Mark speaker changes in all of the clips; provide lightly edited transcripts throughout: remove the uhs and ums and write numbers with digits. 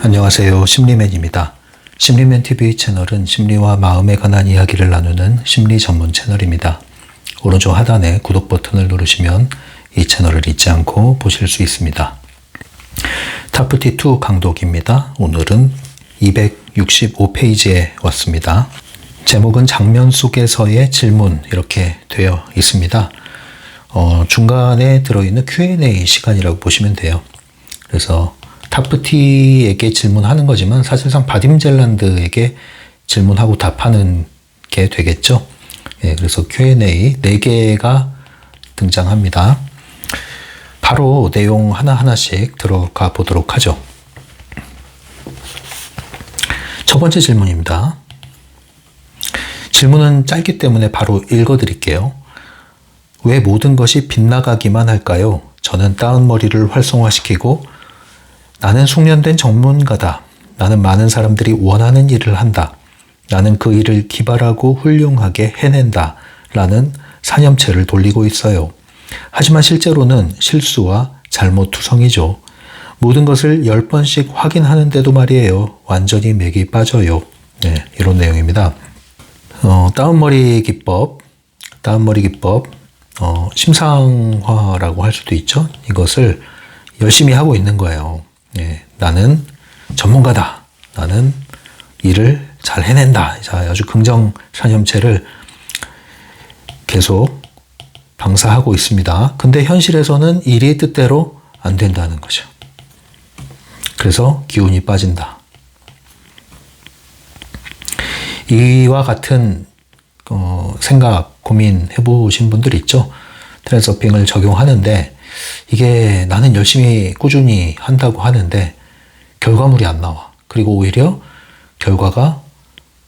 Speaker 1: 안녕하세요. 심리맨입니다. 심리맨 TV 채널은 심리와 마음에 관한 이야기를 나누는 심리 전문 채널입니다. 오른쪽 하단에 구독 버튼을 누르시면 이 채널을 잊지 않고 보실 수 있습니다. 타프티2 강독입니다. 오늘은 265페이지에 왔습니다. 제목은 장면 속에서의 질문 이렇게 되어 있습니다. 중간에 들어있는 Q&A 시간이라고 보시면 돼요. 그래서 타프티에게 질문하는 거지만 사실상 바딤젤란드에게 질문하고 답하는 게 되겠죠. 예, 그래서 Q&A 4개가 등장합니다. 바로 내용 하나하나씩 들어가 보도록 하죠. 첫 번째 질문입니다. 질문은 짧기 때문에 바로 읽어드릴게요. 왜 모든 것이 빗나가기만 할까요? 저는 다운머리를 활성화시키고 나는 숙련된 전문가다. 나는 많은 사람들이 원하는 일을 한다. 나는 그 일을 기발하고 훌륭하게 해낸다. 라는 사념체를 돌리고 있어요. 하지만 실제로는 실수와 잘못투성이죠. 모든 것을 10번씩 확인하는데도 말이에요. 완전히 맥이 빠져요. 네, 이런 내용입니다. 다운머리 기법, 심상화라고 할 수도 있죠. 이것을 열심히 하고 있는 거예요. 네, 나는 전문가다. 나는 일을 잘 해낸다. 자, 아주 긍정 사념체를 계속 방사하고 있습니다. 근데 현실에서는 일이 뜻대로 안 된다는 거죠. 그래서 기운이 빠진다. 이와 같은 생각, 고민 해보신 분들 있죠? 트랜스서핑을 적용하는데 이게 나는 열심히 꾸준히 한다고 하는데 결과물이 안 나와. 그리고 오히려 결과가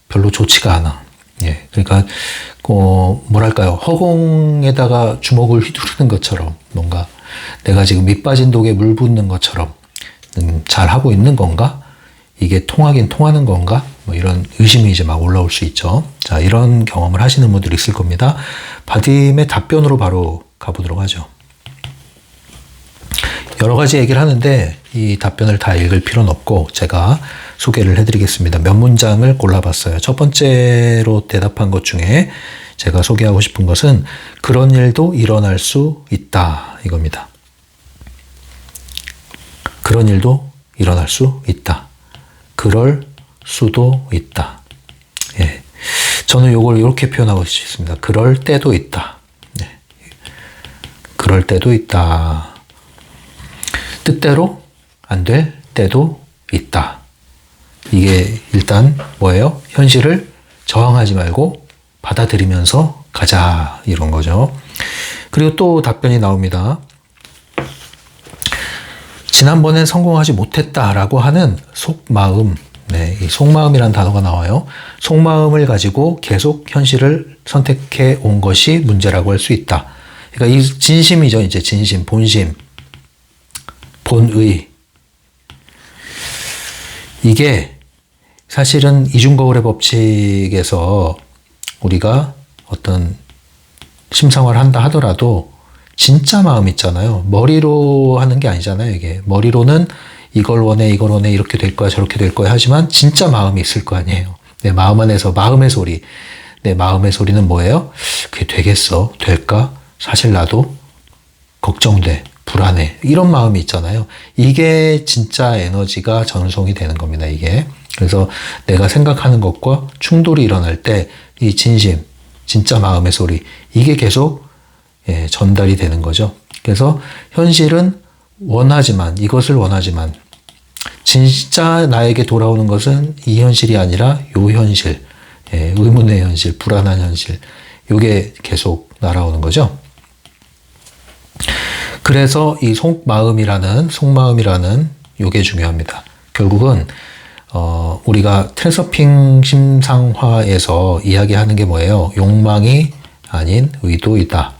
Speaker 1: 별로 좋지가 않아. 예, 그러니까 뭐랄까요, 허공에다가 주먹을 휘두르는 것처럼 뭔가 내가 지금 밑 빠진 독에 물 붓는 것처럼 잘 하고 있는 건가? 이게 통하긴 통하는 건가? 뭐 이런 의심이 이제 막 올라올 수 있죠. 자, 이런 경험을 하시는 분들이 있을 겁니다. 바딤의 답변으로 바로 가보도록 하죠. 여러 가지 얘기를 하는데 이 답변을 다 읽을 필요는 없고 제가 소개를 해드리겠습니다. 몇 문장을 골라봤어요. 첫 번째로 대답한 것 중에 제가 소개하고 싶은 것은 그런 일도 일어날 수 있다. 이겁니다. 그런 일도 일어날 수 있다. 그럴 수도 있다. 예. 저는 이걸 이렇게 표현하고 싶습니다. 그럴 때도 있다. 네. 그럴 때도 있다. 뜻대로 안 될 때도 있다. 이게 일단 뭐예요? 현실을 저항하지 말고 받아들이면서 가자. 이런 거죠. 그리고 또 답변이 나옵니다. 지난번엔 성공하지 못했다라고 하는 속마음. 네, 이 속마음이라는 단어가 나와요. 속마음을 가지고 계속 현실을 선택해 온 것이 문제라고 할 수 있다. 그러니까 이 진심이죠. 이제 진심, 본심, 본의. 이게 사실은 이중거울의 법칙에서 우리가 어떤 심상화를 한다 하더라도 진짜 마음 있잖아요. 머리로 하는 게 아니잖아요. 이게 머리로는 이걸 원해, 이렇게 될 거야, 저렇게 될 거야 하지만 진짜 마음이 있을 거 아니에요. 내 마음 안에서 마음의 소리. 내 마음의 소리는 뭐예요? 그게 되겠어? 될까? 사실 나도 걱정돼, 불안해. 이런 마음이 있잖아요. 이게 진짜 에너지가 전송이 되는 겁니다. 이게. 그래서 내가 생각하는 것과 충돌이 일어날 때 이 진심, 진짜 마음의 소리, 이게 계속 전달이 되는 거죠. 그래서 현실은 이것을 원하지만 진짜 나에게 돌아오는 것은 이 현실이 아니라 요 현실, 의문의 현실, 불안한 현실, 요게 계속 날아오는 거죠. 그래서 이 속마음이라는 요게 중요합니다. 결국은 우리가 트랜스서핑 심상화에서 이야기하는 게 뭐예요? 욕망이 아닌 의도이다.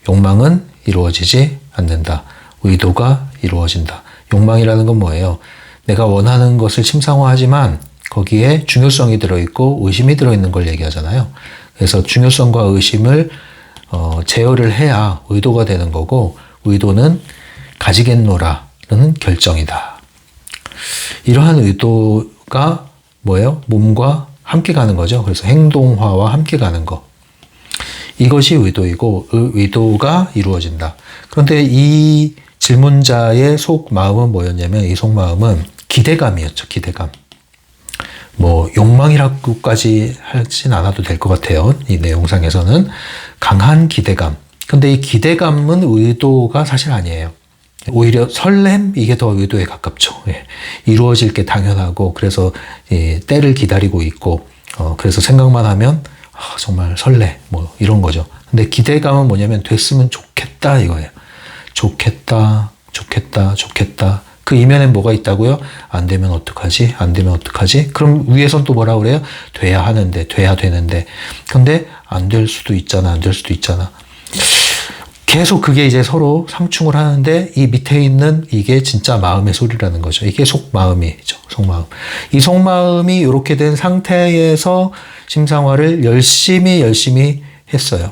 Speaker 1: 욕망은 이루어지지 않는다. 의도가 이루어진다. 욕망이라는 건 뭐예요? 내가 원하는 것을 심상화하지만 거기에 중요성이 들어있고 의심이 들어있는 걸 얘기하잖아요. 그래서 중요성과 의심을 제어를 해야 의도가 되는 거고 의도는 가지겠노라는 결정이다. 이러한 의도가 뭐예요? 몸과 함께 가는 거죠. 그래서 행동화와 함께 가는 거. 이것이 의도이고 의도가 이루어진다. 그런데 이 질문자의 속마음은 뭐였냐면 이 속마음은 기대감이었죠. 기대감. 뭐 욕망이라고까지 하진 않아도 될 것 같아요. 이 내용상에서는 강한 기대감. 근데 이 기대감은 의도가 사실 아니에요. 오히려 설렘 이게 더 의도에 가깝죠. 예. 이루어질 게 당연하고 그래서 때를 기다리고 있고 그래서 생각만 하면 정말 설레 뭐 이런 거죠. 근데 기대감은 뭐냐면 됐으면 좋겠다 이거예요. 좋겠다, 좋겠다, 좋겠다. 그 이면엔 뭐가 있다고요? 안 되면 어떡하지? 안 되면 어떡하지? 그럼 위에선 또 뭐라 그래요? 돼야 하는데, 돼야 되는데. 근데 안 될 수도 있잖아, 안 될 수도 있잖아. 계속 그게 이제 서로 상충을 하는데 이 밑에 있는 이게 진짜 마음의 소리라는 거죠. 이게 속마음이죠. 속마음. 이 속마음이 이렇게 된 상태에서 심상화를 열심히 했어요.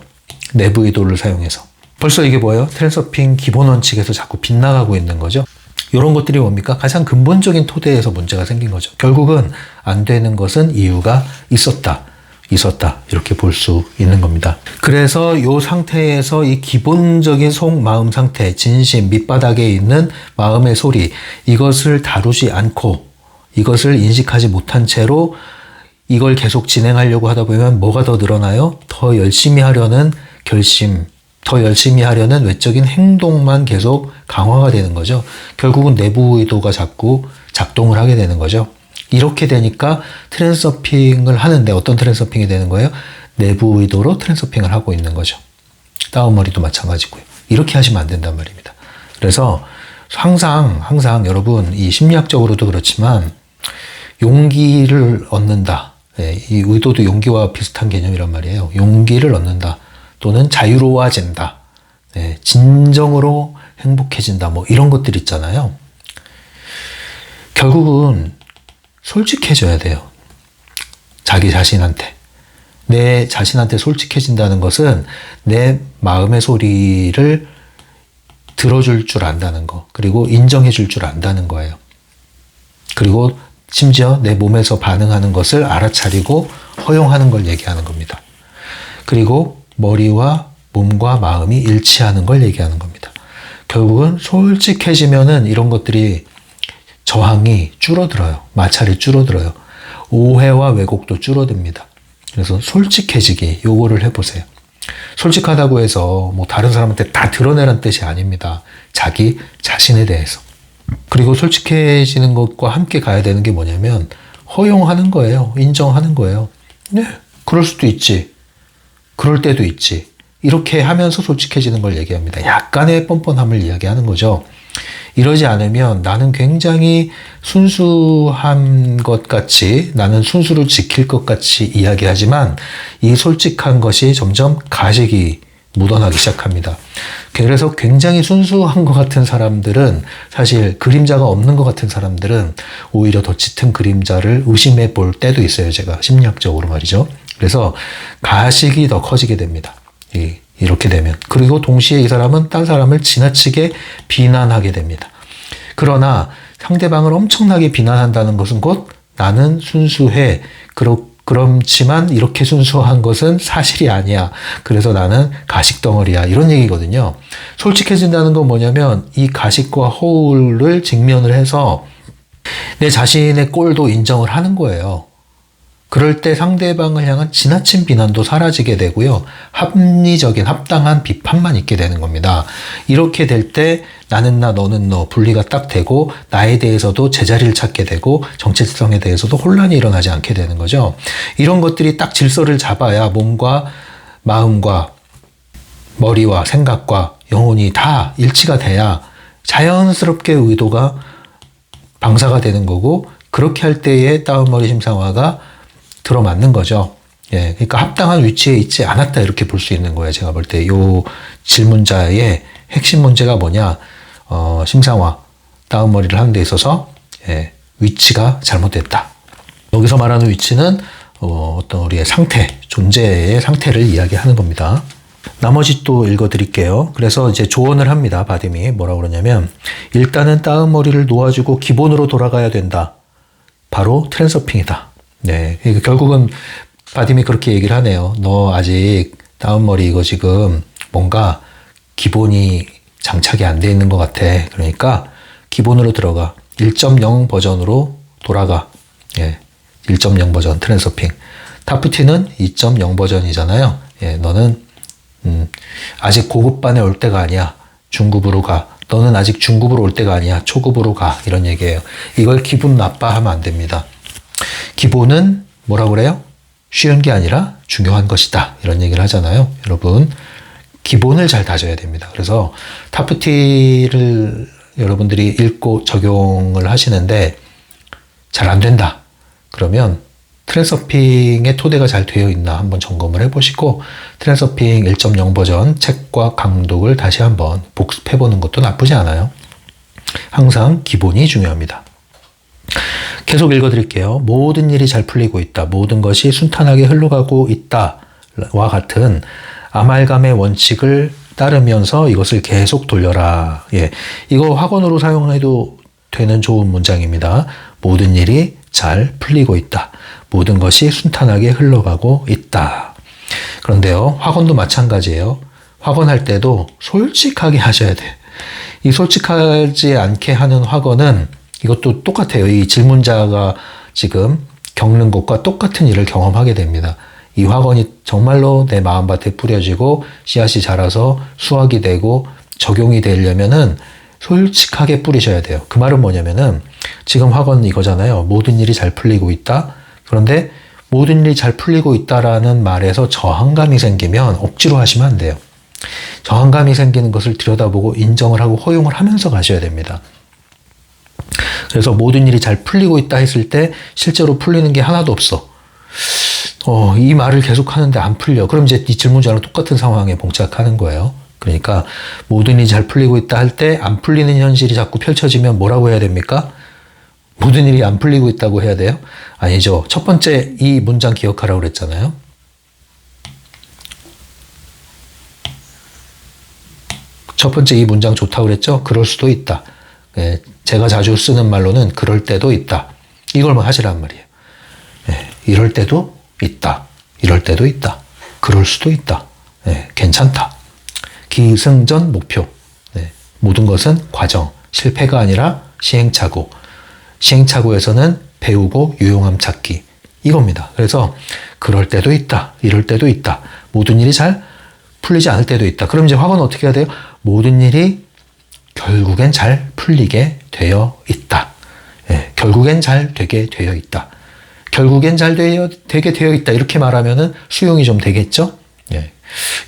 Speaker 1: 내부 의도를 사용해서. 벌써 이게 뭐예요? 트랜서핑 기본 원칙에서 자꾸 빗나가고 있는 거죠. 이런 것들이 뭡니까? 가장 근본적인 토대에서 문제가 생긴 거죠. 결국은 안 되는 것은 이유가 있었다. 이렇게 볼 수 있는 겁니다. 그래서 이 상태에서 이 기본적인 속마음 상태, 진심, 밑바닥에 있는 마음의 소리, 이것을 다루지 않고 이것을 인식하지 못한 채로 이걸 계속 진행하려고 하다 보면 뭐가 더 늘어나요? 더 열심히 하려는 결심, 더 열심히 하려는 외적인 행동만 계속 강화가 되는 거죠. 결국은 내부 의도가 자꾸 작동을 하게 되는 거죠. 이렇게 되니까 트랜서핑을 하는데 어떤 트랜서핑이 되는 거예요? 내부 의도로 트랜서핑을 하고 있는 거죠. 다운머리도 마찬가지고요. 이렇게 하시면 안 된단 말입니다. 그래서 항상 여러분 이 심리학적으로도 그렇지만 용기를 얻는다. 이 의도도 용기와 비슷한 개념이란 말이에요. 용기를 얻는다. 또는 자유로워진다. 진정으로 행복해진다. 뭐 이런 것들 있잖아요. 결국은 솔직해져야 돼요. 자기 자신한테. 내 자신한테 솔직해진다는 것은 내 마음의 소리를 들어줄 줄 안다는 거. 그리고 인정해줄 줄 안다는 거예요. 그리고 심지어 내 몸에서 반응하는 것을 알아차리고 허용하는 걸 얘기하는 겁니다. 그리고 머리와 몸과 마음이 일치하는 걸 얘기하는 겁니다. 결국은 솔직해지면은 이런 것들이 저항이 줄어들어요. 마찰이 줄어들어요. 오해와 왜곡도 줄어듭니다. 그래서 솔직해지기 요거를 해보세요. 솔직하다고 해서 뭐 다른 사람한테 다 드러내라는 뜻이 아닙니다. 자기 자신에 대해서. 그리고 솔직해지는 것과 함께 가야 되는 게 뭐냐면 허용하는 거예요. 인정하는 거예요. 네, 그럴 수도 있지. 그럴 때도 있지. 이렇게 하면서 솔직해지는 걸 얘기합니다. 약간의 뻔뻔함을 이야기하는 거죠. 이러지 않으면 나는 굉장히 순수한 것 같이, 나는 순수를 지킬 것 같이 이야기하지만 이 솔직한 것이 점점 가식이 묻어나기 시작합니다. 그래서 굉장히 순수한 것 같은 사람들은 사실 그림자가 없는 것 같은 사람들은 오히려 더 짙은 그림자를 의심해 볼 때도 있어요. 제가 심리학적으로 말이죠. 그래서 가식이 더 커지게 됩니다. 이렇게 되면. 그리고 동시에 이 사람은 딴 사람을 지나치게 비난하게 됩니다. 그러나 상대방을 엄청나게 비난한다는 것은 곧 나는 순수해. 그렇지만 이렇게 순수한 것은 사실이 아니야. 그래서 나는 가식덩어리야. 이런 얘기거든요. 솔직해진다는 건 뭐냐면 이 가식과 허울을 직면을 해서 내 자신의 꼴도 인정을 하는 거예요. 그럴 때 상대방을 향한 지나친 비난도 사라지게 되고요. 합리적인 합당한 비판만 있게 되는 겁니다. 이렇게 될 때 나는 나 너는 너 분리가 딱 되고 나에 대해서도 제자리를 찾게 되고 정체성에 대해서도 혼란이 일어나지 않게 되는 거죠. 이런 것들이 딱 질서를 잡아야 몸과 마음과 머리와 생각과 영혼이 다 일치가 돼야 자연스럽게 의도가 방사가 되는 거고 그렇게 할 때의 다운머리 심상화가 들어맞는 거죠. 예, 그러니까 합당한 위치에 있지 않았다 이렇게 볼 수 있는 거예요. 제가 볼 때 요 질문자의 핵심 문제가 뭐냐, 심상화, 다운머리를 하는 데 있어서 위치가 잘못됐다. 여기서 말하는 위치는 어떤 우리의 상태, 존재의 상태를 이야기하는 겁니다. 나머지 또 읽어드릴게요. 그래서 이제 조언을 합니다. 바딤이 뭐라고 그러냐면, 일단은 따은 머리를 놓아주고 기본으로 돌아가야 된다. 바로 트랜서핑이다. 네, 결국은 바딤이 그렇게 얘기를 하네요. 너 아직 따은 머리 이거 지금 뭔가 기본이 장착이 안 돼 있는 것 같아. 그러니까 기본으로 들어가. 1.0 버전으로 돌아가. 예, 1.0 버전 트랜서핑. 타프티는 2.0 버전이잖아요. 예, 너는 아직 고급반에 올 때가 아니야. 중급으로 가. 너는 아직 중급으로 올 때가 아니야. 초급으로 가. 이런 얘기예요. 이걸 기분 나빠하면 안 됩니다. 기본은 뭐라고 그래요? 쉬운 게 아니라 중요한 것이다. 이런 얘기를 하잖아요. 여러분, 기본을 잘 다져야 됩니다. 그래서 타프티를 여러분들이 읽고 적용을 하시는데 잘 안 된다. 그러면 트랜서핑의 토대가 잘 되어 있나 한번 점검을 해보시고, 트랜서핑 1.0 버전 책과 강독을 다시 한번 복습해보는 것도 나쁘지 않아요. 항상 기본이 중요합니다. 계속 읽어드릴게요. 모든 일이 잘 풀리고 있다. 모든 것이 순탄하게 흘러가고 있다와 같은 아말감의 원칙을 따르면서 이것을 계속 돌려라. 예, 이거 학원으로 사용해도 되는 좋은 문장입니다. 모든 일이 잘 풀리고 있다. 모든 것이 순탄하게 흘러가고 있다. 그런데요, 학원도 마찬가지예요. 학원할 때도 솔직하게 하셔야 돼. 이 솔직하지 않게 하는 학원은 이것도 똑같아요. 이 질문자가 지금 겪는 것과 똑같은 일을 경험하게 됩니다. 이 학원이 정말로 내 마음밭에 뿌려지고 씨앗이 자라서 수확이 되고 적용이 되려면은 솔직하게 뿌리셔야 돼요. 그 말은 뭐냐면은 지금 학원 이거잖아요. 모든 일이 잘 풀리고 있다. 그런데 모든 일이 잘 풀리고 있다라는 말에서 저항감이 생기면 억지로 하시면 안 돼요. 저항감이 생기는 것을 들여다보고 인정을 하고 허용을 하면서 가셔야 됩니다. 그래서 모든 일이 잘 풀리고 있다 했을 때 실제로 풀리는 게 하나도 없어. 이 말을 계속 하는데 안 풀려. 그럼 이제 이 질문자랑 똑같은 상황에 봉착하는 거예요. 그러니까 모든 일이 잘 풀리고 있다 할 때 안 풀리는 현실이 자꾸 펼쳐지면 뭐라고 해야 됩니까? 모든 일이 안 풀리고 있다고 해야 돼요? 아니죠. 첫 번째 이 문장 기억하라고 그랬잖아요. 첫 번째 이 문장 좋다고 그랬죠? 그럴 수도 있다. 예, 제가 자주 쓰는 말로는 그럴 때도 있다. 이걸만 하시란 말이에요. 예, 이럴 때도 있다. 이럴 때도 있다. 그럴 수도 있다. 예, 괜찮다. 기승전 목표. 예, 모든 것은 과정. 실패가 아니라 시행착오. 시행착오에서는 배우고 유용함 찾기. 이겁니다. 그래서 그럴 때도 있다. 이럴 때도 있다. 모든 일이 잘 풀리지 않을 때도 있다. 그럼 이제 학원은 어떻게 해야 돼요? 모든 일이 결국엔 잘 풀리게 되어 있다. 예, 결국엔 잘 되게 되어 있다. 결국엔 잘 되게 되어 있다. 이렇게 말하면은 수용이 좀 되겠죠? 예,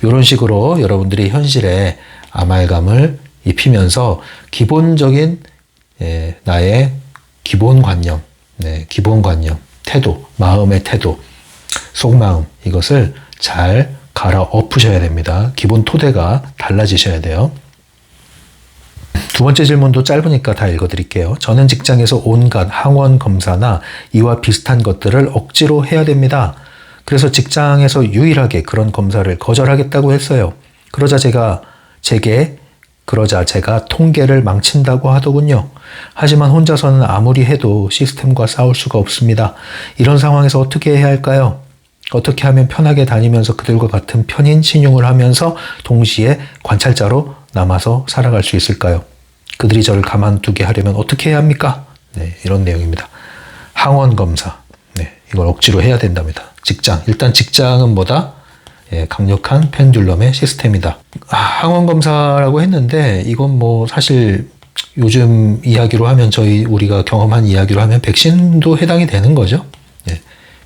Speaker 1: 이런 식으로 여러분들이 현실에 아말감을 입히면서 기본적인 나의 기본관념, 기본관념, 태도, 마음의 태도, 속마음 이것을 잘 갈아엎으셔야 됩니다. 기본 토대가 달라지셔야 돼요. 두 번째 질문도 짧으니까 다 읽어드릴게요. 저는 직장에서 온갖 항원 검사나 이와 비슷한 것들을 억지로 해야 됩니다. 그래서 직장에서 유일하게 그런 검사를 거절하겠다고 했어요. 그러자 제가 통계를 망친다고 하더군요. 하지만 혼자서는 아무리 해도 시스템과 싸울 수가 없습니다. 이런 상황에서 어떻게 해야 할까요? 어떻게 하면 편하게 다니면서 그들과 같은 편인 신용을 하면서 동시에 관찰자로 남아서 살아갈 수 있을까요? 그들이 저를 가만두게 하려면 어떻게 해야 합니까? 네, 이런 내용입니다. 항원 검사. 네, 이걸 억지로 해야 된답니다. 직장. 일단 직장은 뭐다? 예, 강력한 펜듈럼의 시스템이다. 항원 검사라고 했는데 이건 뭐 사실 요즘 이야기로 하면 우리가 경험한 이야기로 하면 백신도 해당이 되는 거죠. 예,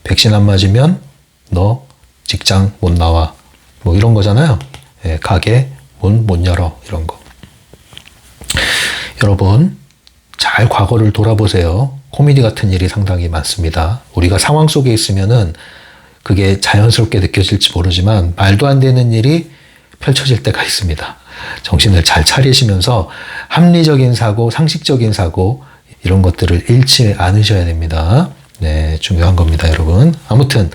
Speaker 1: 백신 안 맞으면 너 직장 못 나와. 뭐 이런 거잖아요. 예, 가게 문 못 열어. 이런 거. 여러분, 잘 과거를 돌아보세요. 코미디 같은 일이 상당히 많습니다. 우리가 상황 속에 있으면은 그게 자연스럽게 느껴질지 모르지만 말도 안 되는 일이 펼쳐질 때가 있습니다. 정신을 잘 차리시면서 합리적인 사고, 상식적인 사고 이런 것들을 잃지 않으셔야 됩니다. 네, 중요한 겁니다, 여러분. 아무튼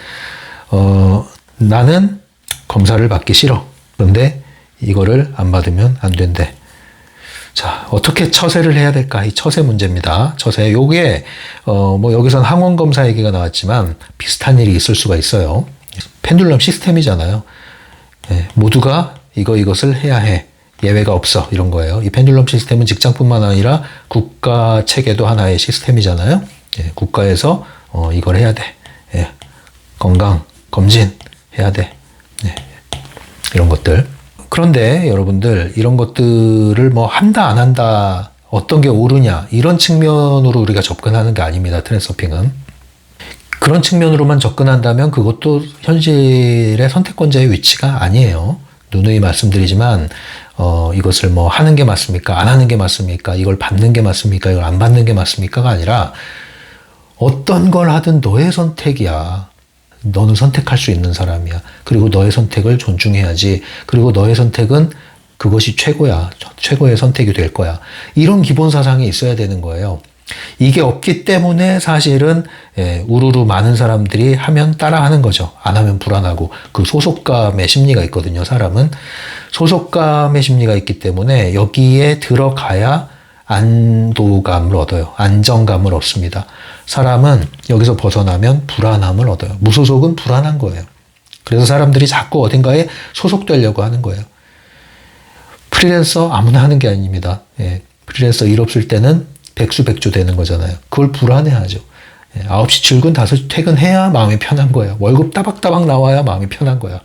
Speaker 1: 나는 검사를 받기 싫어. 그런데 이거를 안 받으면 안 된대. 자, 어떻게 처세를 해야 될까? 이 처세 문제입니다. 처세. 요게, 뭐, 여기선 항원 검사 얘기가 나왔지만 비슷한 일이 있을 수가 있어요. 펜듈럼 시스템이잖아요. 예, 모두가 이것을 해야 해. 예외가 없어. 이런 거예요. 이 펜듈럼 시스템은 직장뿐만 아니라 국가 체계도 하나의 시스템이잖아요. 예, 국가에서, 이걸 해야 돼. 예, 건강, 검진 해야 돼. 예, 이런 것들. 그런데 여러분들 이런 것들을 뭐 한다 안 한다 어떤 게 옳으냐 이런 측면으로 우리가 접근하는 게 아닙니다. 트랜서핑은. 그런 측면으로만 접근한다면 그것도 현실의 선택권자의 위치가 아니에요. 누누이 말씀드리지만 이것을 뭐 하는 게 맞습니까? 안 하는 게 맞습니까? 이걸 받는 게 맞습니까? 이걸 안 받는 게 맞습니까가 아니라 어떤 걸 하든 너의 선택이야. 너는 선택할 수 있는 사람이야. 그리고 너의 선택을 존중해야지. 그리고 너의 선택은 그것이 최고야. 최고의 선택이 될 거야. 이런 기본 사상이 있어야 되는 거예요. 이게 없기 때문에 사실은 우르르 많은 사람들이 하면 따라하는 거죠. 안 하면 불안하고 그 소속감의 심리가 있거든요. 사람은 소속감의 심리가 있기 때문에 여기에 들어가야 안도감을 얻어요. 안정감을 얻습니다. 사람은 여기서 벗어나면 불안함을 얻어요. 무소속은 불안한 거예요. 그래서 사람들이 자꾸 어딘가에 소속되려고 하는 거예요. 프리랜서 아무나 하는 게 아닙니다. 예, 프리랜서 일 없을 때는 백수백조 되는 거잖아요. 그걸 불안해하죠. 9시 출근, 5시 퇴근해야 마음이 편한 거예요. 월급 따박따박 나와야 마음이 편한 거야.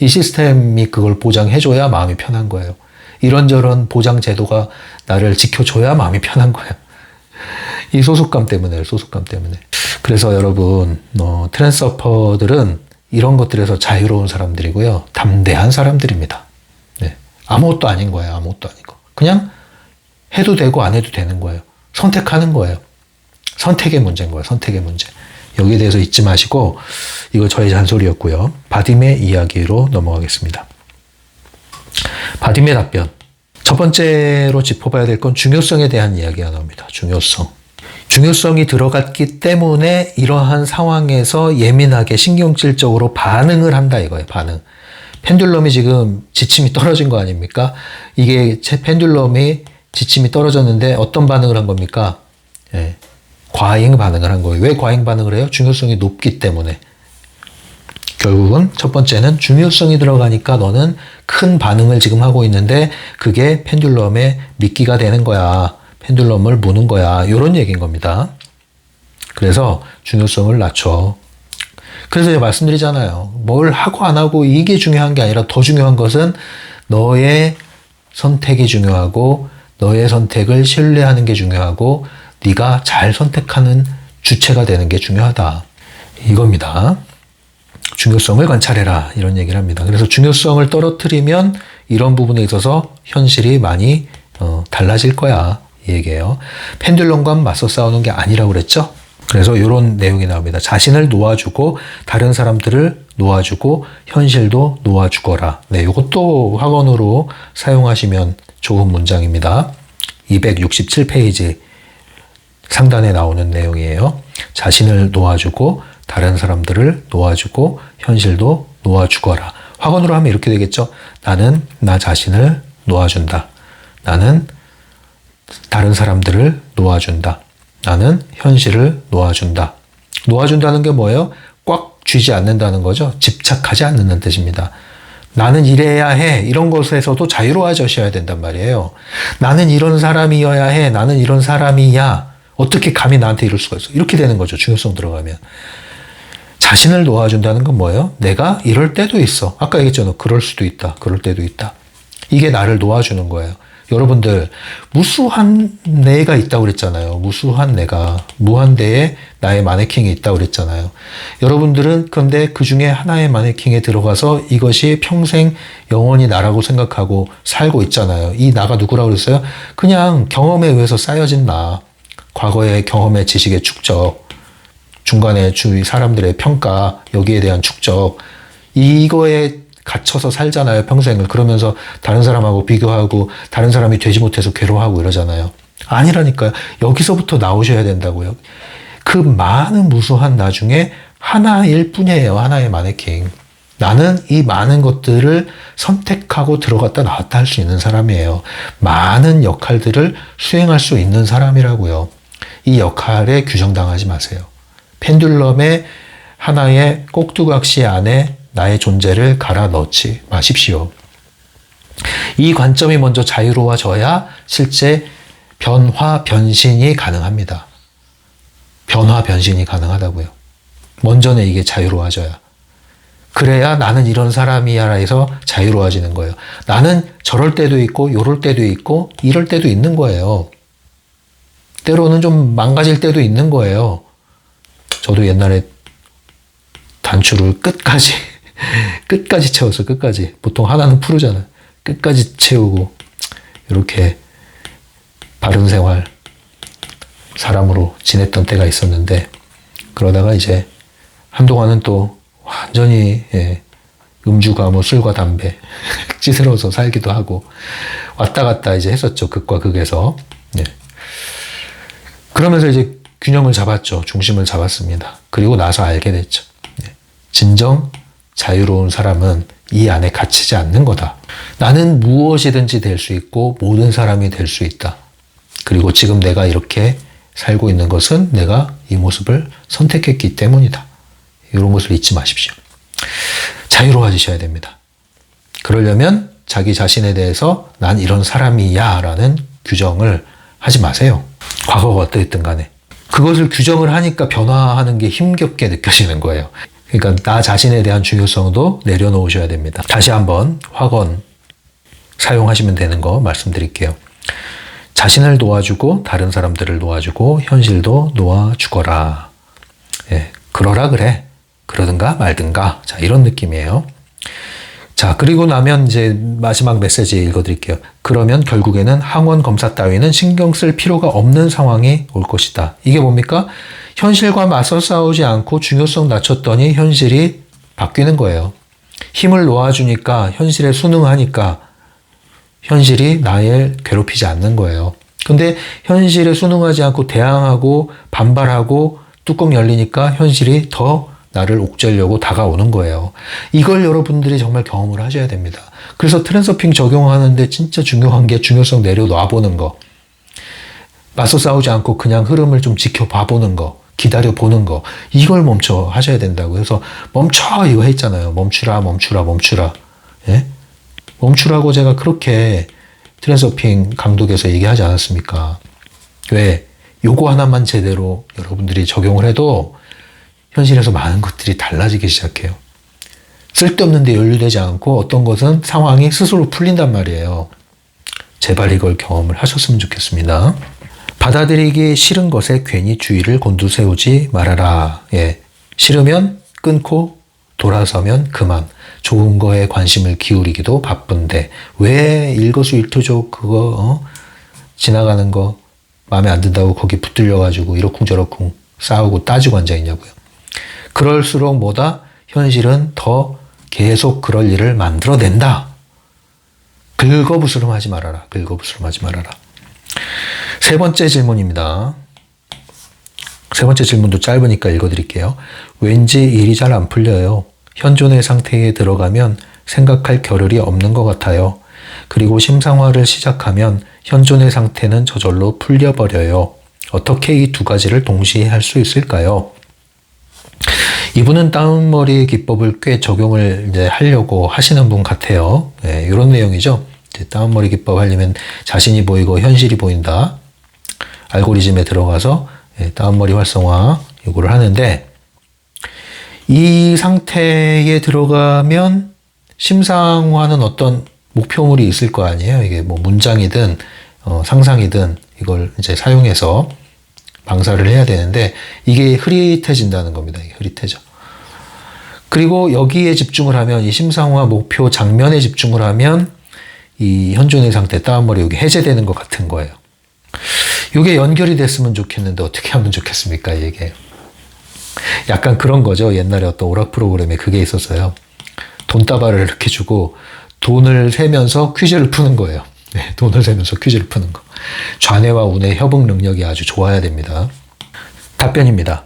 Speaker 1: 이 시스템이 그걸 보장해줘야 마음이 편한 거예요. 이런저런 보장 제도가 나를 지켜줘야 마음이 편한 거예요. 이 소속감 때문에, 소속감 때문에. 그래서 여러분, 트랜스서퍼들은 이런 것들에서 자유로운 사람들이고요. 담대한 사람들입니다. 네. 아무것도 아닌 거예요. 아무것도 아닌 거. 그냥 해도 되고 안 해도 되는 거예요. 선택하는 거예요. 선택의 문제인 거예요. 선택의 문제. 여기에 대해서 잊지 마시고 이거 저의 잔소리였고요. 바딤의 이야기로 넘어가겠습니다. 바딤의 답변. 첫 번째로 짚어봐야 될 건 중요성에 대한 이야기가 나옵니다. 중요성. 중요성이 들어갔기 때문에 이러한 상황에서 예민하게 신경질적으로 반응을 한다 이거예요. 반응. 펜듈럼이 지금 지침이 떨어진 거 아닙니까? 이게 제 펜듈럼이 지침이 떨어졌는데 어떤 반응을 한 겁니까? 예, 과잉 반응을 한 거예요. 왜 과잉 반응을 해요? 중요성이 높기 때문에. 결국은 첫 번째는 중요성이 들어가니까 너는 큰 반응을 지금 하고 있는데 그게 펜듈럼의 미끼가 되는 거야. 펜듈럼을 무는 거야. 이런 얘기인 겁니다. 그래서 중요성을 낮춰. 그래서 제가 말씀드리잖아요. 뭘 하고 안 하고 이게 중요한 게 아니라 더 중요한 것은 너의 선택이 중요하고 너의 선택을 신뢰하는 게 중요하고 네가 잘 선택하는 주체가 되는 게 중요하다. 이겁니다. 중요성을 관찰해라. 이런 얘기를 합니다. 그래서 중요성을 떨어뜨리면 이런 부분에 있어서 현실이 많이 달라질 거야. 이 얘기예요. 펜듈럼과 맞서 싸우는 게 아니라고 그랬죠? 그래서 이런 내용이 나옵니다. 자신을 놓아주고 다른 사람들을 놓아주고 현실도 놓아주거라. 네, 이것도 학원으로 사용하시면 좋은 문장입니다. 267페이지 상단에 나오는 내용이에요. 자신을 놓아주고 다른 사람들을 놓아주고 현실도 놓아주거라. 학원으로 하면 이렇게 되겠죠. 나는 나 자신을 놓아준다. 나는 다른 사람들을 놓아준다. 나는 현실을 놓아준다. 놓아준다는 게 뭐예요? 꽉 쥐지 않는다는 거죠. 집착하지 않는다는 뜻입니다. 나는 이래야 해. 이런 것에서도 자유로워져야 된단 말이에요. 나는 이런 사람이어야 해. 나는 이런 사람이야. 어떻게 감히 나한테 이럴 수가 있어. 이렇게 되는 거죠. 중요성 들어가면. 자신을 놓아준다는 건 뭐예요? 내가 이럴 때도 있어. 아까 얘기했잖아요. 그럴 수도 있다. 그럴 때도 있다. 이게 나를 놓아주는 거예요. 여러분들 무수한 내가 있다고 그랬잖아요. 무수한 내가. 무한대의 나의 마네킹이 있다고 그랬잖아요. 여러분들은 그런데 그 중에 하나의 마네킹에 들어가서 이것이 평생 영원히 나라고 생각하고 살고 있잖아요. 이 나가 누구라고 그랬어요? 그냥 경험에 의해서 쌓여진 나. 과거의 경험의 지식의 축적. 중간에 주위 사람들의 평가. 여기에 대한 축적. 이거에 갇혀서 살잖아요. 평생을. 그러면서 다른 사람하고 비교하고 다른 사람이 되지 못해서 괴로워하고 이러잖아요. 아니라니까요. 여기서부터 나오셔야 된다고요. 그 많은 무수한 나중에 하나일 뿐이에요. 하나의 마네킹. 나는 이 많은 것들을 선택하고 들어갔다 나왔다 할 수 있는 사람이에요. 많은 역할들을 수행할 수 있는 사람이라고요. 이 역할에 규정당하지 마세요. 펜듈럼의 하나의 꼭두각시 안에 나의 존재를 갈아 넣지 마십시오. 이 관점이 먼저 자유로워져야 실제 변화, 변신이 가능합니다. 변화, 변신이 가능하다고요. 먼저는 이게 자유로워져야. 그래야 나는 이런 사람이야 해서 자유로워지는 거예요. 나는 저럴 때도 있고 요럴 때도 있고 이럴 때도 있는 거예요. 때로는 좀 망가질 때도 있는 거예요. 저도 옛날에 단추를 끝까지 채웠어. 끝까지. 보통 하나는 푸르잖아요. 끝까지 채우고 이렇게 바른 생활 사람으로 지냈던 때가 있었는데, 그러다가 이제 한동안은 또 완전히 음주가 뭐 술과 담배 찌들어서 살기도 하고 왔다 갔다 이제 했었죠. 극과 극에서. 그러면서 이제 균형을 잡았죠. 중심을 잡았습니다. 그리고 나서 알게 됐죠. 진정 자유로운 사람은 이 안에 갇히지 않는 거다. 나는 무엇이든지 될 수 있고 모든 사람이 될 수 있다. 그리고 지금 내가 이렇게 살고 있는 것은 내가 이 모습을 선택했기 때문이다. 이런 것을 잊지 마십시오. 자유로워지셔야 됩니다. 그러려면 자기 자신에 대해서 난 이런 사람이야 라는 규정을 하지 마세요. 과거가 어떠했든 간에. 그것을 규정을 하니까 변화하는 게 힘겹게 느껴지는 거예요. 그러니까 나 자신에 대한 중요성도 내려놓으셔야 됩니다. 다시 한번 확언 사용하시면 되는 거 말씀드릴게요. 자신을 놓아주고 다른 사람들을 놓아주고 현실도 놓아주거라. 그러라 그래. 그러든가 말든가. 자, 이런 느낌이에요. 자, 그리고 나면 이제 마지막 메시지 읽어드릴게요. 그러면 결국에는 항원 검사 따위는 신경 쓸 필요가 없는 상황이 올 것이다. 이게 뭡니까? 현실과 맞서 싸우지 않고 중요성 낮췄더니 현실이 바뀌는 거예요. 힘을 놓아주니까 현실에 순응하니까 현실이 나를 괴롭히지 않는 거예요. 근데 현실에 순응하지 않고 대항하고 반발하고 뚜껑 열리니까 현실이 더 나를 옥죄려고 다가오는 거예요. 이걸 여러분들이 정말 경험을 하셔야 됩니다. 그래서 트랜서핑 적용하는데 진짜 중요한 게 중요성 내려놔보는 거. 맞서 싸우지 않고 그냥 흐름을 좀 지켜봐보는 거. 기다려보는 거. 이걸 멈춰 하셔야 된다고. 그래서 멈춰 이거 했잖아요. 멈추라. 예? 멈추라고 제가 그렇게 트랜서핑 강독에서 얘기하지 않았습니까? 왜? 요거 하나만 제대로 여러분들이 적용을 해도 현실에서 많은 것들이 달라지기 시작해요. 쓸데없는 데 연루되지 않고 어떤 것은 상황이 스스로 풀린단 말이에요. 제발 이걸 경험을 하셨으면 좋겠습니다. 받아들이기 싫은 것에 괜히 주의를 곤두세우지 말아라. 싫으면 끊고 돌아서면 그만. 좋은 거에 관심을 기울이기도 바쁜데 왜 일거수일투족 그거 지나가는 거 마음에 안 든다고 거기 붙들려가지고 이러쿵저러쿵 싸우고 따지고 앉아있냐고요. 그럴수록 뭐다? 현실은 더 계속 그럴 일을 만들어낸다. 긁어부스럼하지 말아라. 긁어부스럼하지 말아라. 세 번째 질문입니다. 세 번째 질문도 짧으니까 읽어드릴게요. 왠지 일이 잘 안 풀려요. 현존의 상태에 들어가면 생각할 겨를이 없는 것 같아요. 그리고 심상화를 시작하면 현존의 상태는 저절로 풀려버려요. 어떻게 이 두 가지를 동시에 할 수 있을까요? 이분은 다운머리 기법을 꽤 적용을 이제 하려고 하시는 분 같아요. 이런 내용이죠. 다운머리 기법 하려면 자신이 보이고 현실이 보인다. 알고리즘에 들어가서 다운머리 활성화 요구를 하는데 이 상태에 들어가면 심상화는 어떤 목표물이 있을 거 아니에요. 이게 뭐 문장이든 상상이든 이걸 이제 사용해서 방사를 해야 되는데 이게 흐릿해진다는 겁니다. 이게 흐릿해져. 그리고 여기에 집중을 하면 이 심상화 목표 장면에 집중을 하면 이 현존의 상태 다운머리 여기 해제되는 것 같은 거예요. 이게 연결이 됐으면 좋겠는데 어떻게 하면 좋겠습니까? 이게 약간 그런 거죠. 옛날에 어떤 오락 프로그램에 그게 있었어요. 돈다발을 이렇게 주고 돈을 세면서 퀴즈를 푸는 거예요. 돈을 세면서 퀴즈를 푸는 거. 좌뇌와 우뇌 협응 능력이 아주 좋아야 됩니다. 답변입니다.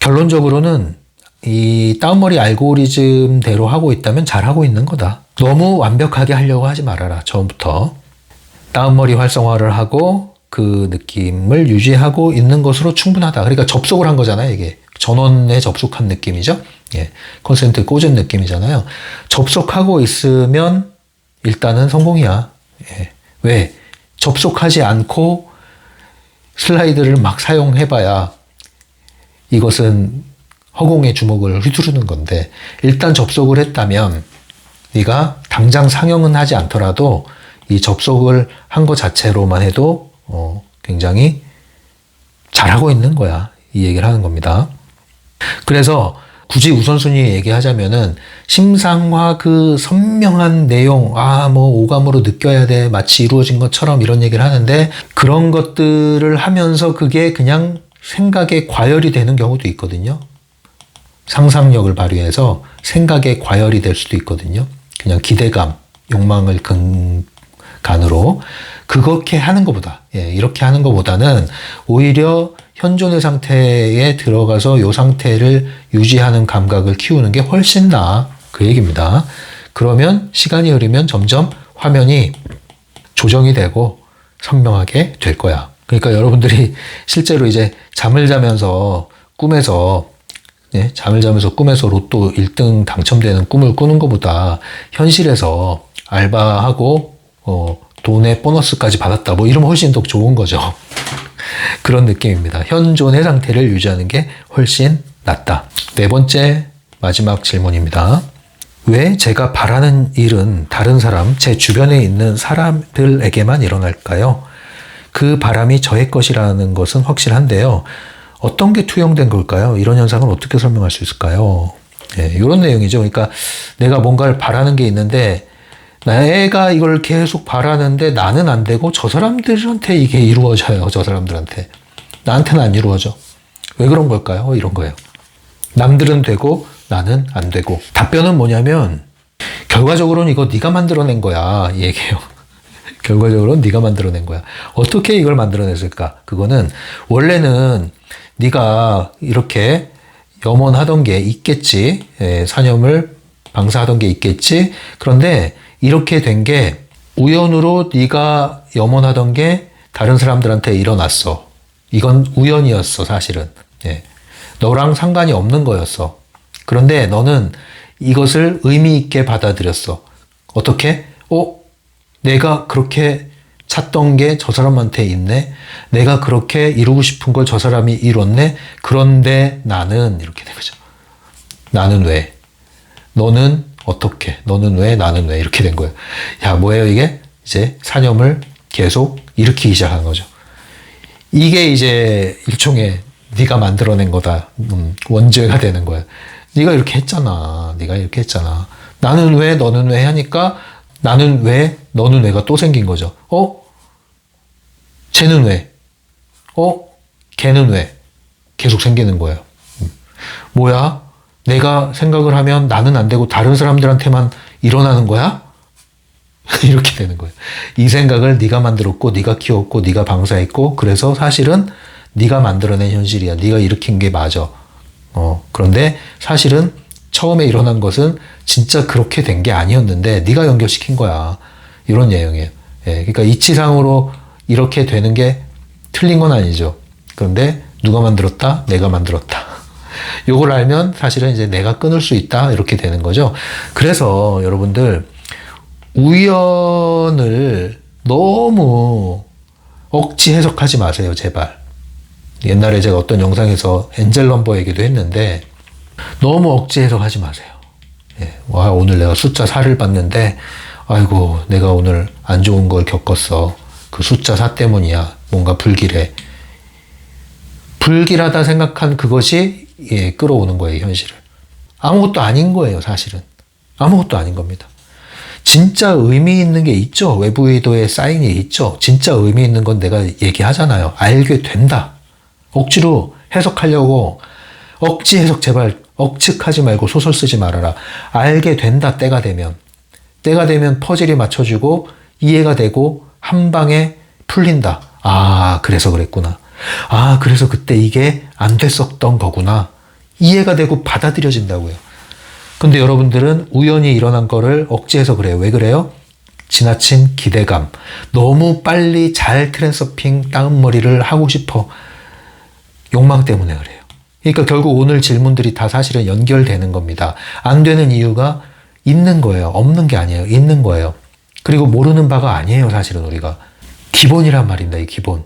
Speaker 1: 결론적으로는 이 다운머리 알고리즘대로 하고 있다면 잘하고 있는 거다. 너무 완벽하게 하려고 하지 말아라. 처음부터. 다운머리 활성화를 하고 그 느낌을 유지하고 있는 것으로 충분하다. 그러니까 접속을 한 거잖아요. 이게 전원에 접속한 느낌이죠. 예, 콘센트 꽂은 느낌이잖아요. 접속하고 있으면 일단은 성공이야. 예. 왜? 접속하지 않고 슬라이드를 막 사용해봐야 이것은 허공의 주먹을 휘두르는 건데, 일단 접속을 했다면 네가 당장 상영은 하지 않더라도 이 접속을 한 것 자체로만 해도 굉장히 잘하고 있는 거야. 이 얘기를 하는 겁니다. 그래서 굳이 우선순위 얘기하자면은 심상화 그 선명한 내용, 뭐 오감으로 느껴야 돼. 마치 이루어진 것처럼 이런 얘기를 하는데, 그런 것들을 하면서 그게 그냥 생각에 과열이 되는 경우도 있거든요. 상상력을 발휘해서 생각에 과열이 될 수도 있거든요. 그냥 기대감, 욕망을 근간으로 그렇게 하는 것보다, 이렇게 하는 것보다는 오히려 현존의 상태에 들어가서 이 상태를 유지하는 감각을 키우는 게 훨씬 나아. 그 얘기입니다. 그러면 시간이 흐르면 점점 화면이 조정이 되고 선명하게 될 거야. 그러니까 여러분들이 실제로 이제 잠을 자면서 꿈에서 로또 1등 당첨되는 꿈을 꾸는 것보다 현실에서 알바하고 돈의 보너스까지 받았다, 뭐 이러면 훨씬 더 좋은 거죠. 그런 느낌입니다. 현존의 상태를 유지하는 게 훨씬 낫다. 네 번째 마지막 질문입니다. 왜 제가 바라는 일은 다른 사람, 제 주변에 있는 사람들에게만 일어날까요? 그 바람이 저의 것이라는 것은 확실한데요. 어떤 게 투영된 걸까요? 이런 현상을 어떻게 설명할 수 있을까요? 이런 내용이죠. 그러니까 내가 뭔가를 바라는 게 있는데, 내가 이걸 계속 바라는데 나는 안 되고 저 사람들한테 이게 이루어져요. 저 사람들한테. 나한테는 안 이루어져. 왜 그런 걸까요? 이런 거예요. 남들은 되고 나는 안 되고. 답변은 뭐냐면 결과적으로는 이거 네가 만들어낸 거야. 이 얘기예요. 결과적으로는 네가 만들어낸 거야. 어떻게 이걸 만들어냈을까? 그거는 원래는 네가 이렇게 염원하던 게 있겠지. 사념을 방사하던 게 있겠지. 그런데 이렇게 된 게 우연으로 네가 염원하던 게 다른 사람들한테 일어났어. 이건 우연이었어, 사실은. 너랑 상관이 없는 거였어. 그런데 너는 이것을 의미 있게 받아들였어. 어떻게? 내가 그렇게 찾던 게 저 사람한테 있네. 내가 그렇게 이루고 싶은 걸 저 사람이 이뤘네. 그런데 나는 이렇게 된 거죠. 나는 왜? 너는 어떻게? 너는 왜? 나는 왜? 이렇게 된 거예요. 야, 뭐예요 이게? 이제 사념을 계속 일으키기 시작한 거죠. 이게 이제 일종의 네가 만들어낸 거다. 원죄가 되는 거야. 네가 이렇게 했잖아. 네가 이렇게 했잖아. 나는 왜? 너는 왜? 하니까 나는 왜? 너는 왜가 또 생긴 거죠. 쟤는 왜? 걔는 왜? 계속 생기는 거예요. 뭐야? 내가 생각을 하면 나는 안 되고 다른 사람들한테만 일어나는 거야? 이렇게 되는 거예요. 이 생각을 네가 만들었고 네가 키웠고 네가 방사했고, 그래서 사실은 네가 만들어낸 현실이야. 네가 일으킨 게 맞아. 그런데 사실은 처음에 일어난 것은 진짜 그렇게 된 게 아니었는데 네가 연결시킨 거야. 이런 내용이에요. 그러니까 이치상으로 이렇게 되는 게 틀린 건 아니죠. 그런데 누가 만들었다? 내가 만들었다. 요걸 알면 사실은 이제 내가 끊을 수 있다. 이렇게 되는 거죠. 그래서 여러분들 우연을 너무 억지 해석하지 마세요. 제발. 옛날에 제가 어떤 영상에서 엔젤 넘버 얘기도 했는데 너무 억지 해석하지 마세요. 와, 오늘 내가 숫자 4를 봤는데 아이고 내가 오늘 안 좋은 걸 겪었어. 그 숫자 4 때문이야. 뭔가 불길해. 불길하다 생각한 그것이 끌어오는 거예요. 현실을. 아무것도 아닌 거예요. 사실은. 아무것도 아닌 겁니다. 진짜 의미 있는 게 있죠. 외부 의도의 사인이 있죠. 진짜 의미 있는 건 내가 얘기하잖아요. 알게 된다. 억지로 해석하려고 억지 해석 제발 억측하지 말고 소설 쓰지 말아라. 알게 된다. 때가 되면 퍼즐이 맞춰지고 이해가 되고 한 방에 풀린다. 아, 그래서 그랬구나. 아, 그래서 그때 이게 안 됐었던 거구나. 이해가 되고 받아들여진다고요. 근데 여러분들은 우연히 일어난 거를 억제해서 그래요. 왜 그래요? 지나친 기대감. 너무 빨리 잘 트랜서핑 다운머리를 하고 싶어. 욕망 때문에 그래요. 그러니까 결국 오늘 질문들이 다 사실은 연결되는 겁니다. 안 되는 이유가 있는 거예요. 없는 게 아니에요. 있는 거예요. 그리고 모르는 바가 아니에요. 사실은 우리가. 기본이란 말입니다. 이 기본.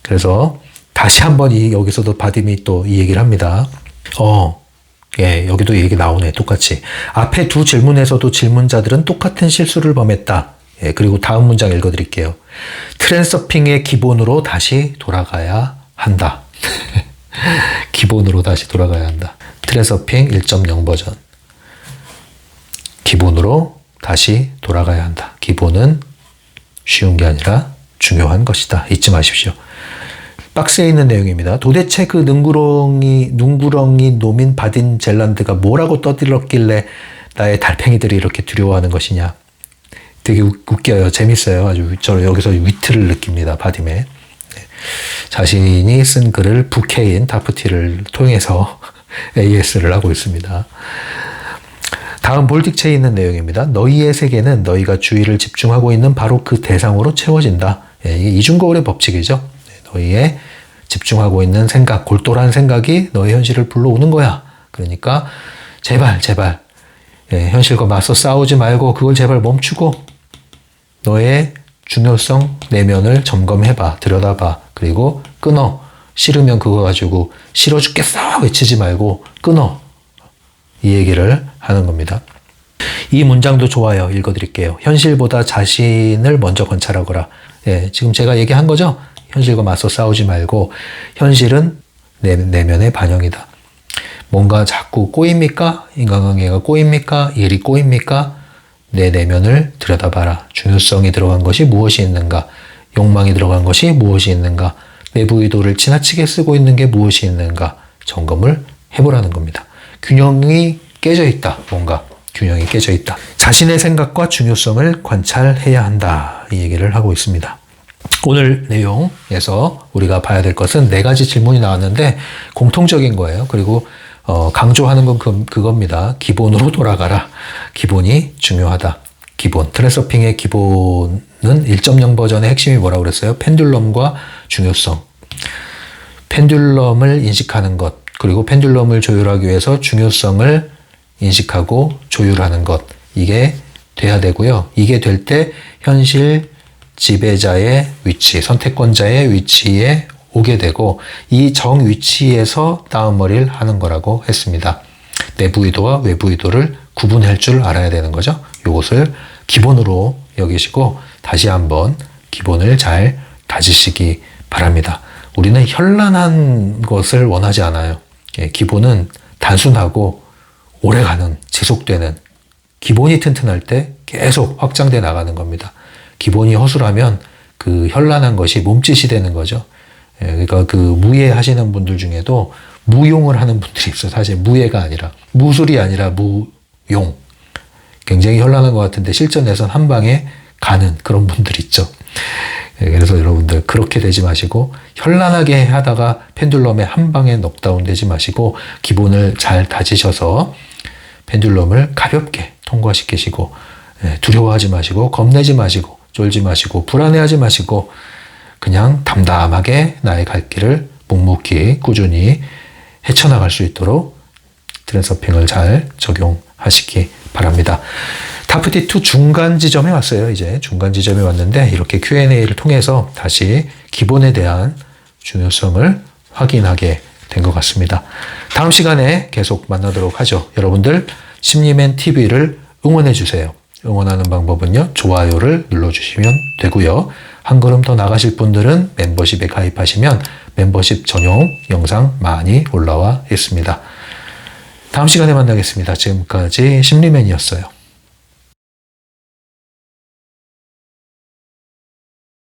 Speaker 1: 그래서 다시 한번 여기서도 바딤이 또 이 얘기를 합니다. 예, 여기도 얘기 나오네. 똑같이. 앞에 두 질문에서도 질문자들은 똑같은 실수를 범했다. 예, 그리고 다음 문장 읽어드릴게요. 트랜서핑의 기본으로 다시 돌아가야 한다. 기본으로 다시 돌아가야 한다. 트랜서핑 1.0 버전. 기본으로 다시 돌아가야 한다. 기본은 쉬운 게 아니라 중요한 것이다. 잊지 마십시오. 박스에 있는 내용입니다. 도대체 그 눈구렁이 노민 바딘 젤란드가 뭐라고 떠들었길래 나의 달팽이들이 이렇게 두려워하는 것이냐. 되게 웃겨요. 재밌어요. 아주 저 여기서 위트를 느낍니다. 바딤에. 네. 자신이 쓴 글을 부캐인 다프티를 통해서 AS를 하고 있습니다. 다음 볼틱체에 있는 내용입니다. 너희의 세계는 너희가 주의를 집중하고 있는 바로 그 대상으로 채워진다. 예, 이게 이중거울의 법칙이죠. 너희의 집중하고 있는 생각, 골똘한 생각이 너의 현실을 불러오는 거야. 그러니까 제발 예, 현실과 맞서 싸우지 말고 그걸 제발 멈추고 너의 중요성 내면을 점검해봐. 들여다봐. 그리고 끊어. 싫으면 그거 가지고 싫어 죽겠어 외치지 말고 끊어. 이 얘기를 하는 겁니다. 이 문장도 좋아요. 읽어드릴게요. 현실보다 자신을 먼저 관찰하거라. 예, 지금 제가 얘기한 거죠? 현실과 맞서 싸우지 말고 현실은 내면의 반영이다. 뭔가 자꾸 꼬입니까? 인간관계가 꼬입니까? 일이 꼬입니까? 내 내면을 들여다봐라. 중요성이 들어간 것이 무엇이 있는가? 욕망이 들어간 것이 무엇이 있는가? 내부 의도를 지나치게 쓰고 있는 게 무엇이 있는가? 점검을 해보라는 겁니다. 균형이 깨져 있다. 뭔가 균형이 깨져 있다. 자신의 생각과 중요성을 관찰해야 한다. 이 얘기를 하고 있습니다. 오늘 내용에서 우리가 봐야 될 것은 4가지 질문이 나왔는데 공통적인 거예요. 그리고 강조하는 건 그겁니다. 기본으로 돌아가라. 기본이 중요하다. 기본. 트랜서핑의 기본은 1.0 버전의 핵심이 뭐라고 그랬어요? 펜듈럼과 중요성. 펜듈럼을 인식하는 것. 그리고 펜듈럼을 조율하기 위해서 중요성을 인식하고 조율하는 것. 이게 돼야 되고요. 이게 될 때 현실 지배자의 위치, 선택권자의 위치에 오게 되고 이 정 위치에서 다운머리를 하는 거라고 했습니다. 내부 의도와 외부 의도를 구분할 줄 알아야 되는 거죠. 이것을 기본으로 여기시고 다시 한번 기본을 잘 다지시기 바랍니다. 우리는 현란한 것을 원하지 않아요. 기본은 단순하고 오래가는, 지속되는, 기본이 튼튼할 때 계속 확장돼 나가는 겁니다. 기본이 허술하면 그 현란한 것이 몸짓이 되는 거죠. 그러니까 그 무예 하시는 분들 중에도 무용을 하는 분들이 있어요. 사실 무예가 아니라, 무술이 아니라 무용. 굉장히 현란한 것 같은데 실전에선 한 방에 가는 그런 분들 있죠. 그래서 여러분들 그렇게 되지 마시고 현란하게 하다가 펜듈럼에 한 방에 넉다운 되지 마시고 기본을 잘 다지셔서 펜듈럼을 가볍게 통과시키시고 두려워하지 마시고 겁내지 마시고 쫄지 마시고 불안해하지 마시고 그냥 담담하게 나의 갈 길을 묵묵히 꾸준히 헤쳐나갈 수 있도록 트랜서핑을 잘 적용하시기 바랍니다. 타프티2 중간 지점에 왔어요. 이제 중간 지점에 왔는데 이렇게 Q&A를 통해서 다시 기본에 대한 중요성을 확인하게 된 것 같습니다. 다음 시간에 계속 만나도록 하죠. 여러분들 심리맨 TV를 응원해 주세요. 응원하는 방법은요. 좋아요를 눌러주시면 되고요. 한 걸음 더 나가실 분들은 멤버십에 가입하시면 멤버십 전용 영상 많이 올라와 있습니다. 다음 시간에 만나겠습니다. 지금까지 심리맨이었어요.